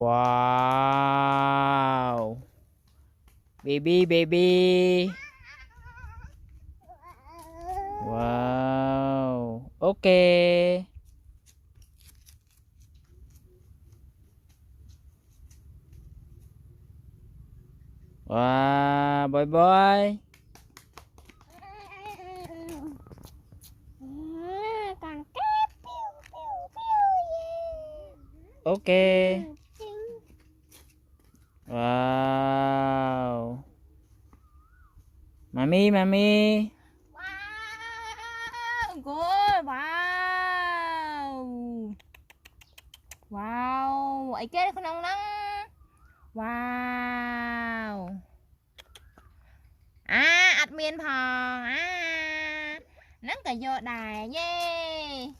Wow. Baby, baby. Wow. Ok. Wow, bye bye. Còn kép piu piu piu Ok. Wow. Mami, mami. wow good wow wow ấy cái con nong nong wow admin phòng nắng cả vô đài yeah